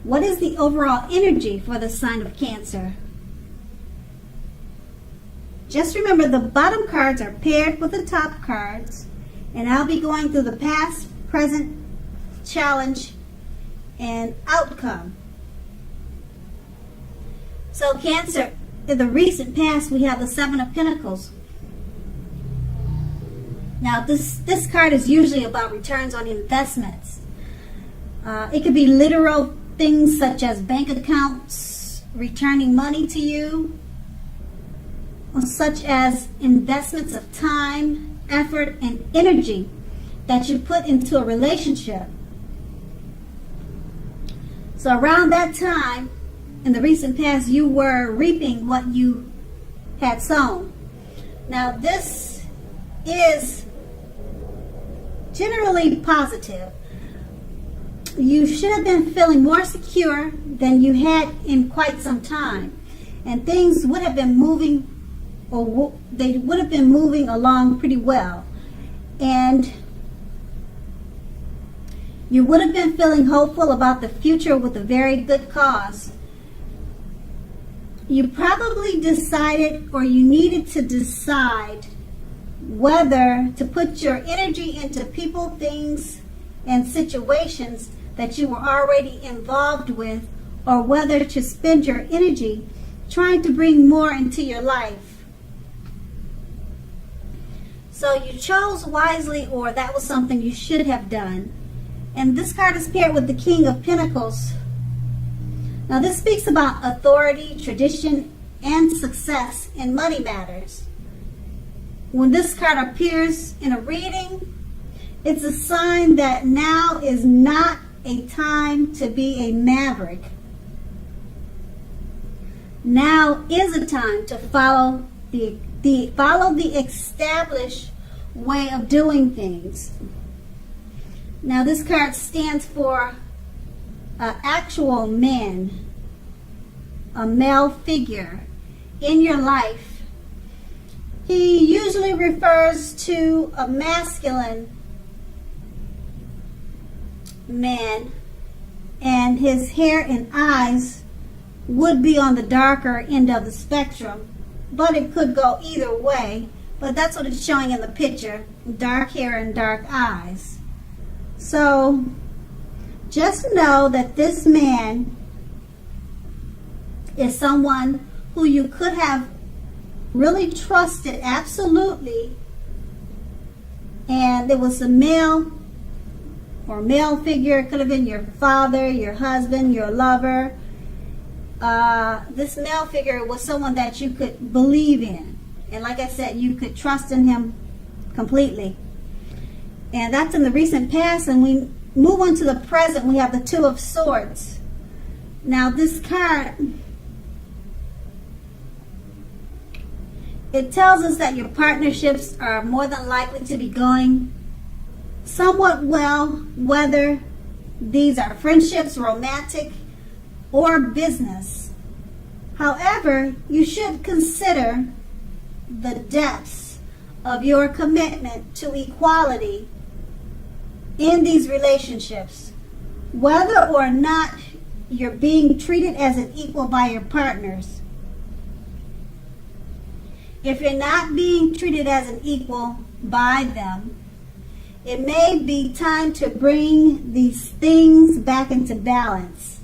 What is the overall energy for the sign of Cancer? Just remember, the bottom cards are paired with the top cards, and I'll be going through the past, present, challenge, and outcome. So Cancer, in the recent past, we have the Seven of Pentacles. Now this card is usually about returns on investments. It could be literal things such as bank accounts returning money to you, or such as investments of time, effort, and energy that you put into a relationship. So around that time, in the recent past, you were reaping what you had sown. Now this is generally positive. You should have been feeling more secure than you had in quite some time, and things would have been moving, or they would have been moving along pretty well, and you would have been feeling hopeful about the future with a very good cause. You probably decided, or you needed to decide, whether to put your energy into people, things, and situations that you were already involved with, or whether to spend your energy trying to bring more into your life. So you chose wisely, or that was something you should have done. And this card is paired with the King of Pentacles. Now this speaks about authority, tradition, and success in money matters. When this card appears in a reading, it's a sign that now is not a time to be a maverick. Now is a time to follow the established way of doing things. Now this card stands for actual man, a male figure in your life. He usually refers to a masculine man, and his hair and eyes would be on the darker end of the spectrum, but it could go either way. But that's what it's showing in the picture: dark hair and dark eyes. So just know that this man is someone who you could have really trusted absolutely, and it was a male or male figure. It could have been your father, your husband, your lover. This male figure was someone that you could believe in, and like I said, you could trust in him completely. And that's in the recent past. And we move on to the present. We have the Two of Swords. Now this card, it tells us that your partnerships are more than likely to be going somewhat well, whether these are friendships, romantic, or business. However, you should consider the depths of your commitment to equality in these relationships, whether or not you're being treated as an equal by your partners. If you're not being treated as an equal by them, it may be time to bring these things back into balance.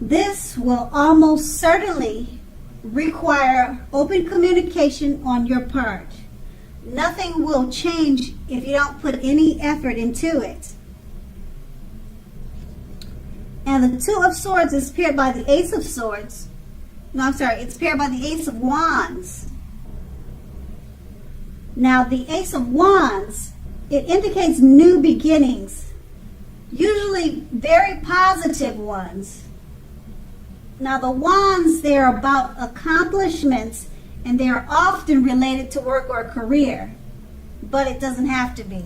This will almost certainly require open communication on your part. Nothing will change if you don't put any effort into it. And the Two of Swords is paired by the Ace of Swords. No, I'm sorry, it's paired by the Ace of Wands. Now the Ace of Wands, it indicates new beginnings, usually very positive ones. Now the Wands, they're about accomplishments, and they're often related to work or career, but it doesn't have to be.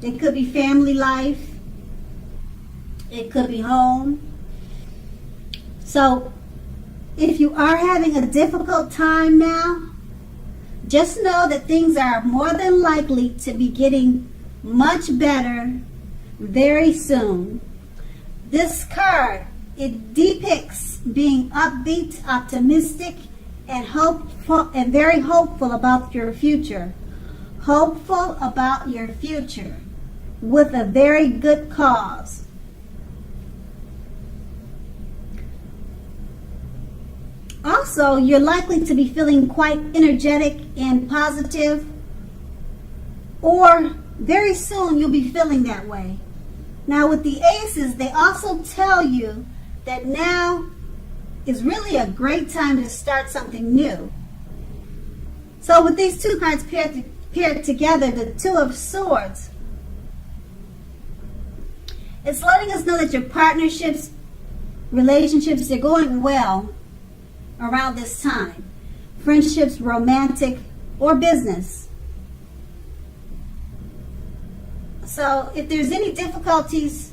It could be family life. It could be home. So if you are having a difficult time now, just know that things are more than likely to be getting much better very soon. This card, it depicts being upbeat, optimistic, and hopeful, and very hopeful about your future. Hopeful about your future with a very good cause. Also, you're likely to be feeling quite energetic and positive, or very soon you'll be feeling that way. Now with the aces, they also tell you that now is really a great time to start something new. So with these two cards paired together, the Two of Swords, it's letting us know that your partnerships, relationships, they're going well around this time. Friendships, romantic, or business. So if there's any difficulties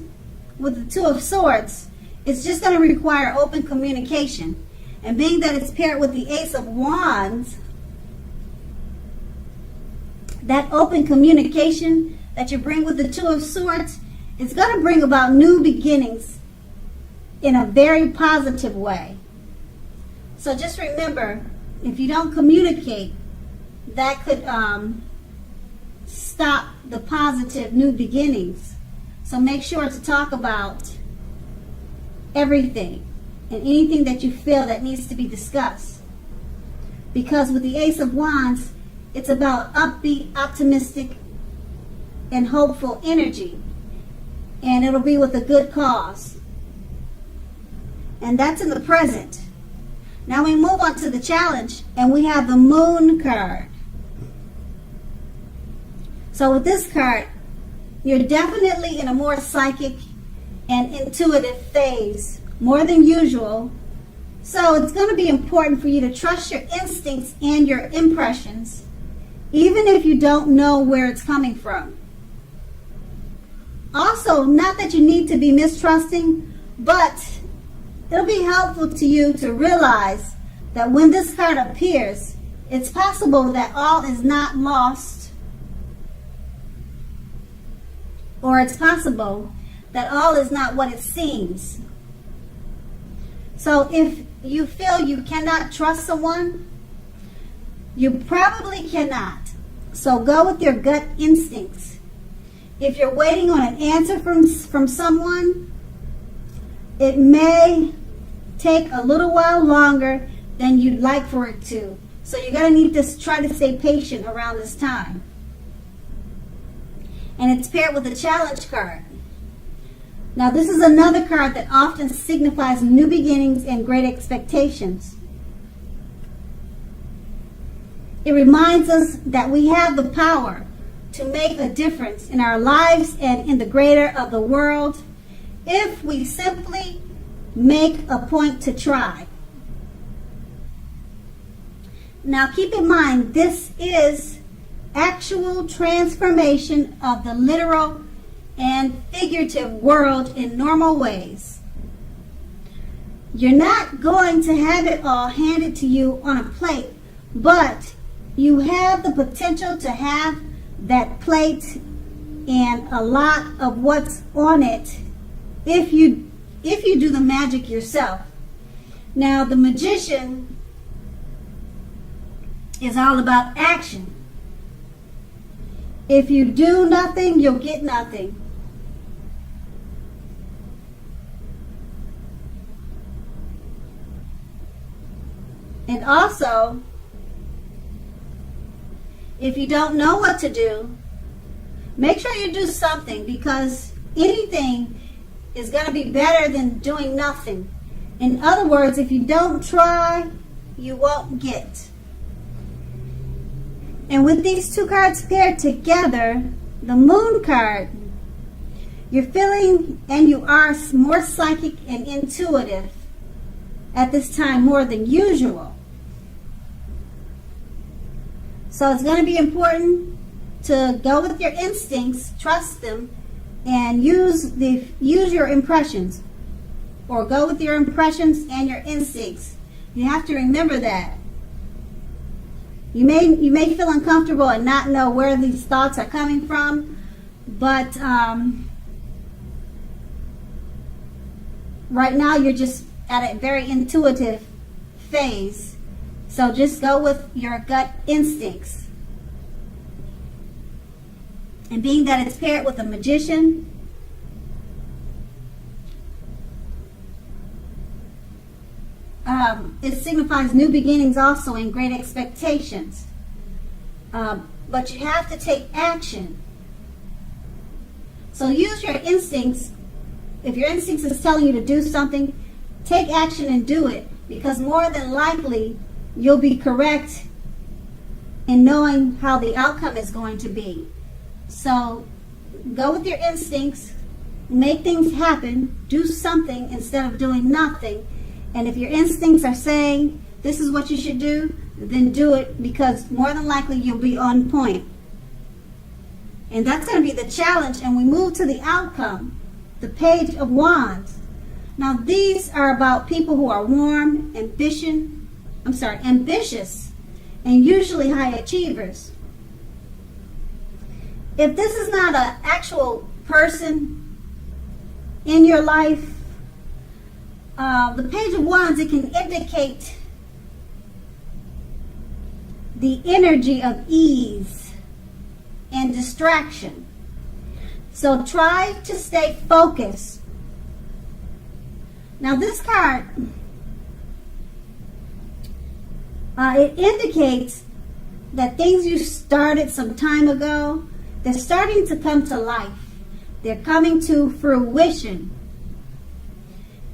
with the Two of Swords, it's just going to require open communication. And being that it's paired with the Ace of Wands, that open communication that you bring with the Two of Swords, it's going to bring about new beginnings in a very positive way. So just remember, if you don't communicate, that could stop the positive new beginnings. So make sure to talk about everything and anything that you feel that needs to be discussed. Because with the Ace of Wands, it's about upbeat, optimistic, and hopeful energy. And it'll be with a good cause. And that's in the present. Now we move on to the challenge, and we have the Moon card. So with this card, you're definitely in a more psychic and intuitive phase, more than usual. So it's going to be important for you to trust your instincts and your impressions, even if you don't know where it's coming from. Also, not that you need to be mistrusting, but it'll be helpful to you to realize that when this card appears, it's possible that all is not lost, or it's possible that all is not what it seems. So if you feel you cannot trust someone, you probably cannot. So go with your gut instincts. If you're waiting on an answer from someone, it may take a little while longer than you'd like for it to. So you're going to need to try to stay patient around this time. And it's paired with the challenge card. Now this is another card that often signifies new beginnings and great expectations. It reminds us that we have the power to make a difference in our lives and in the greater of the world if we simply make a point to try. Now keep in mind, this is actual transformation of the literal and figurative world in normal ways. You're not going to have it all handed to you on a plate, but you have the potential to have that plate and a lot of what's on it if you do the magic yourself. Now the Magician is all about action. If you do nothing, you'll get nothing. And also, if you don't know what to do, make sure you do something, because anything is going to be better than doing nothing. In other words, if you don't try, you won't get. And with these two cards paired together, the Moon card, you're feeling and you are more psychic and intuitive at this time more than usual. So it's going to be important to go with your instincts, trust them, and use your impressions, or go with your impressions and your instincts. You have to remember that. You may feel uncomfortable and not know where these thoughts are coming from, but right now you're just at a very intuitive phase. So just go with your gut instincts. And being that it's paired with a magician, it signifies new beginnings also and great expectations. But you have to take action. So use your instincts. If your instincts is telling you to do something, take action and do it, because more than likely you'll be correct in knowing how the outcome is going to be. So go with your instincts, make things happen, do something instead of doing nothing. And if your instincts are saying this is what you should do, then do it, because more than likely you'll be on point. And that's going to be the challenge. And we move to the outcome, the Page of Wands. Now these are about people who are warm, ambitious, and usually high achievers. If this is not an actual person in your life, the Page of Wands, it can indicate the energy of ease and distraction. So try to stay focused. Now this card, it indicates that things you started some time ago, they're starting to come to life. They're coming to fruition.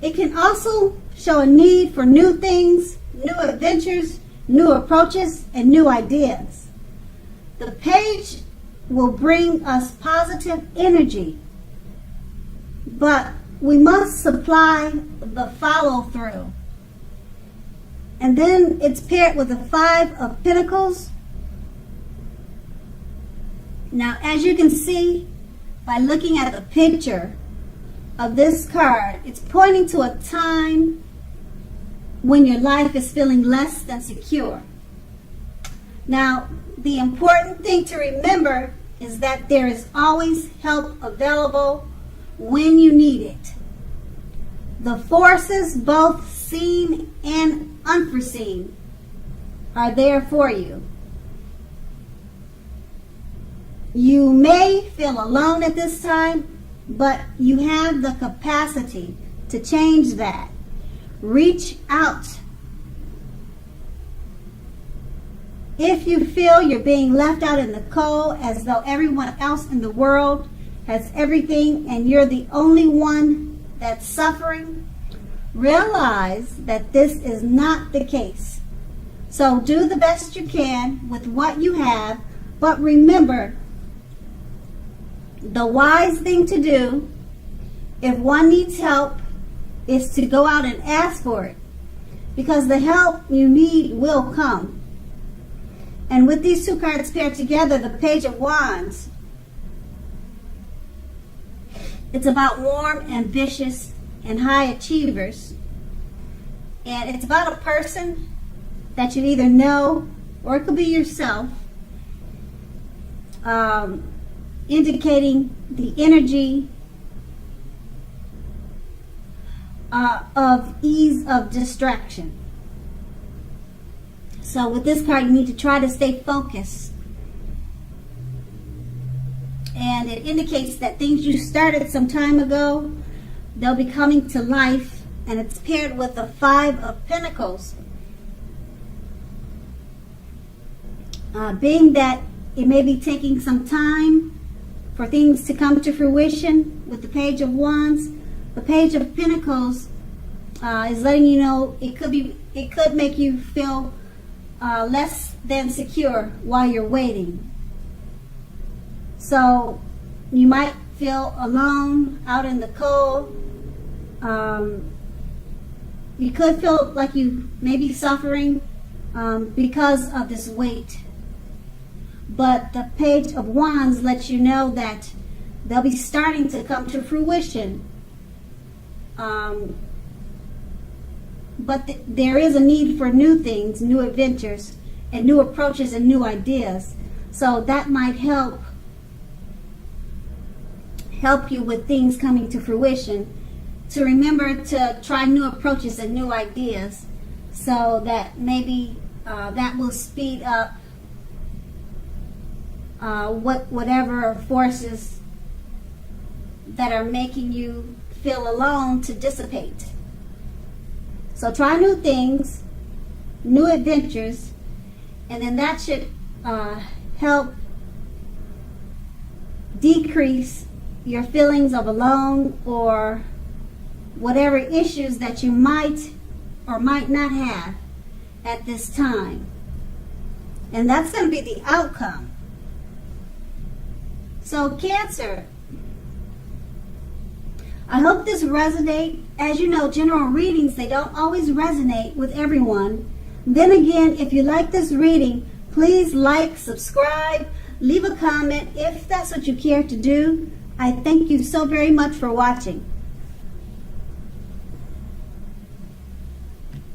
It can also show a need for new things, new adventures, new approaches, and new ideas. The page will bring us positive energy, but we must supply the follow-through. And then it's paired with the 5 of Pentacles. Now, as you can see by looking at the picture of this card, it's pointing to a time when your life is feeling less than secure. Now, the important thing to remember is that there is always help available when you need it. The forces, both seen and unforeseen, are there for you. You may feel alone at this time, but you have the capacity to change that. Reach out. If you feel you're being left out in the cold, as though everyone else in the world has everything and you're the only one that's suffering, realize that this is not the case. So do the best you can with what you have, but remember, the wise thing to do, if one needs help, is to go out and ask for it, because the help you need will come. And with these two cards paired together, the Page of Wands, it's about warm, ambitious, and high achievers. And it's about a person that you either know, or it could be yourself, indicating the energy of ease of distraction. So with this card, you need to try to stay focused. And it indicates that things you started some time ago, they'll be coming to life. And it's paired with the 5 of Pentacles. Being that it may be taking some time for things to come to fruition with the Page of Wands, the Page of Pentacles is letting you know it could make you feel less than secure while you're waiting. So you might feel alone out in the cold. You could feel like you may be suffering because of this wait. But the Page of Wands lets you know that they'll be starting to come to fruition. But there is a need for new things, new adventures, and new approaches and new ideas. So that might help you with things coming to fruition. to remember to try new approaches and new ideas, so that maybe that will speed up whatever forces that are making you feel alone to dissipate. So try new things, new adventures, and then that should help decrease your feelings of alone or whatever issues that you might or might not have at this time. And that's going to be the outcome. So Cancer, I hope this resonates. As you know, general readings, they don't always resonate with everyone. Then again, if you like this reading, please like, subscribe, leave a comment if that's what you care to do. I thank you so very much for watching.